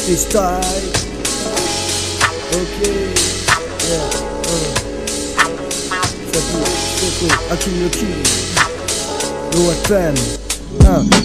freestyle. Ok, yeah, c'est cool, Hakim le King, OFM.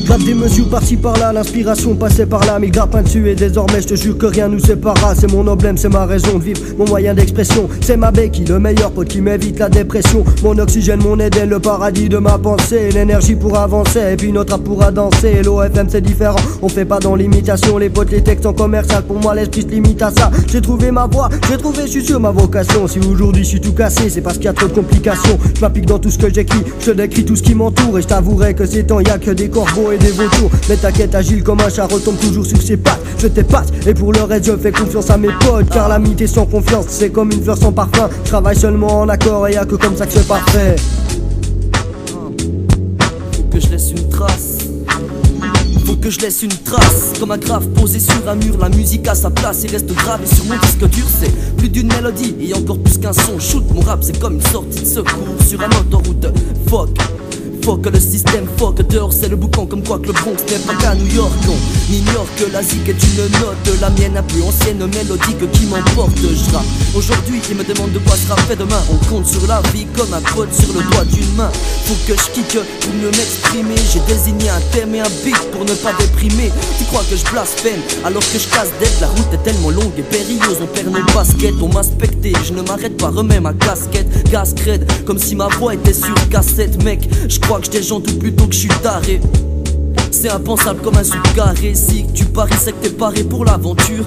Grave des mesures par-ci par-là, l'inspiration passait par là, mais grappin dessus et désormais je te jure que rien nous séparera. C'est mon emblème, c'est ma raison de vivre, mon moyen d'expression. C'est ma béquille, le meilleur pote qui m'évite la dépression. Mon oxygène, mon Éden, le paradis de ma pensée. L'énergie pour avancer et puis notre rap pourra danser. L'OFM c'est différent, on fait pas dans l'imitation. Les potes, les textes en commercial, pour moi l'esprit se limite à ça. J'ai trouvé ma voie, j'ai trouvé, je suis sûr, ma vocation. Si aujourd'hui je suis tout cassé, c'est parce qu'il y a trop de complications. Je m'applique dans tout ce que j'écris, je décris tout ce qui m'entoure. Et je t'avouerai que ces temps, y a que des corbeaux et des vautours. Mais t'inquiète, agile comme un chat, retombe toujours sur ses pattes. Je t'épate et pour le reste je fais confiance à mes potes. Car l'amitié sans confiance c'est comme une fleur sans parfum. Je travaille seulement en accord et y'a que comme ça que c'est parfait. Faut que je laisse une trace. Faut que je laisse une trace. Comme un graphe posé sur un mur, la musique a sa place et reste gravé sur mon disque dur. C'est plus d'une mélodie et encore plus qu'un son. Shoot, mon rap c'est comme une sortie de secours sur un autoroute. Fuck le système, fuck dehors c'est le boucan. Comme quoi que le Bronx n'est pas qu'à New York. On ignore que la zik est une note. La mienne un peu ancienne mélodique qui m'emporte. Je rappe aujourd'hui, il me demande de quoi sera fait demain. On compte sur la vie comme un code sur le doigt d'une main. Faut que je kick pour mieux m'exprimer. J'ai désigné un thème et un beat pour ne pas déprimer. Tu crois que je blasphème alors que je casse d'être. La route est tellement longue et périlleuse. On perd nos baskets, on m'a specté. Je ne m'arrête pas, remets ma casquette. Gas crade, comme si ma voix était sur cassette. Mec, je crois que j'étais gentil plutôt que je suis taré. C'est impensable comme un sou carré. Si tu paries c'est que t'es paré pour l'aventure.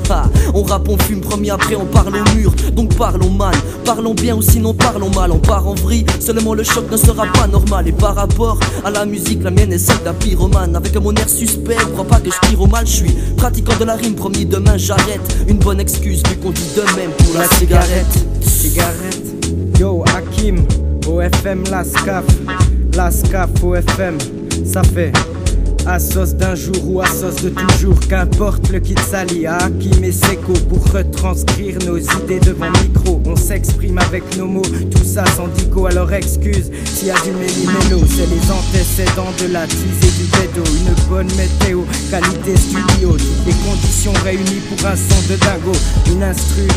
On rappe, on fume, premier après on parle au mur. Donc parlons mal, parlons bien ou sinon parlons mal. On part en vrille, seulement le choc ne sera pas normal. Et par rapport à la musique, la mienne est celle d'un pyromane. Avec mon air suspect, crois pas que je tire au mal. Je suis pratiquant de la rime, promis demain j'arrête. Une bonne excuse vu qu'on dit de même pour la cigarette. Yo Hakim, OFM la SCAF, OFM, ça fait Assos d'un jour ou Assos de toujours, qu'importe le kit s'allie à Hakim et Seko pour retranscrire nos idées devant micro. On s'exprime avec nos mots, tout ça sans dico, alors excuse s'il y a du méli-mélo. C'est les antécédents de la tise et du bédo. Une bonne météo, qualité studio, toutes les conditions réunies pour un son de dingo. Une instru,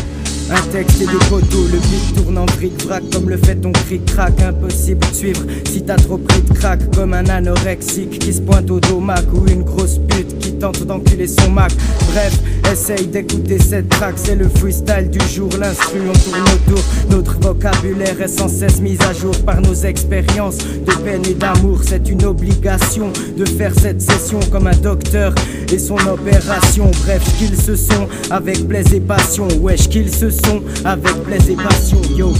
un texte et des photos, le beat tourne en bric-brac comme le fait ton cric-crac. Impossible de suivre si t'as trop pris de crack. Comme un anorexique qui se pointe au domac ou une grosse pute qui tente d'enculer son Mac. Bref, essaye d'écouter cette track, c'est le freestyle du jour. L'instru on tourne autour, notre vocabulaire est sans cesse mis à jour par nos expériences de peine et d'amour. C'est une obligation de faire cette session comme un docteur et son opération. Bref, qu'ils se sont avec plaisir et passion. Wesh, qu'ils se sont avec plaisir et passion. Yo.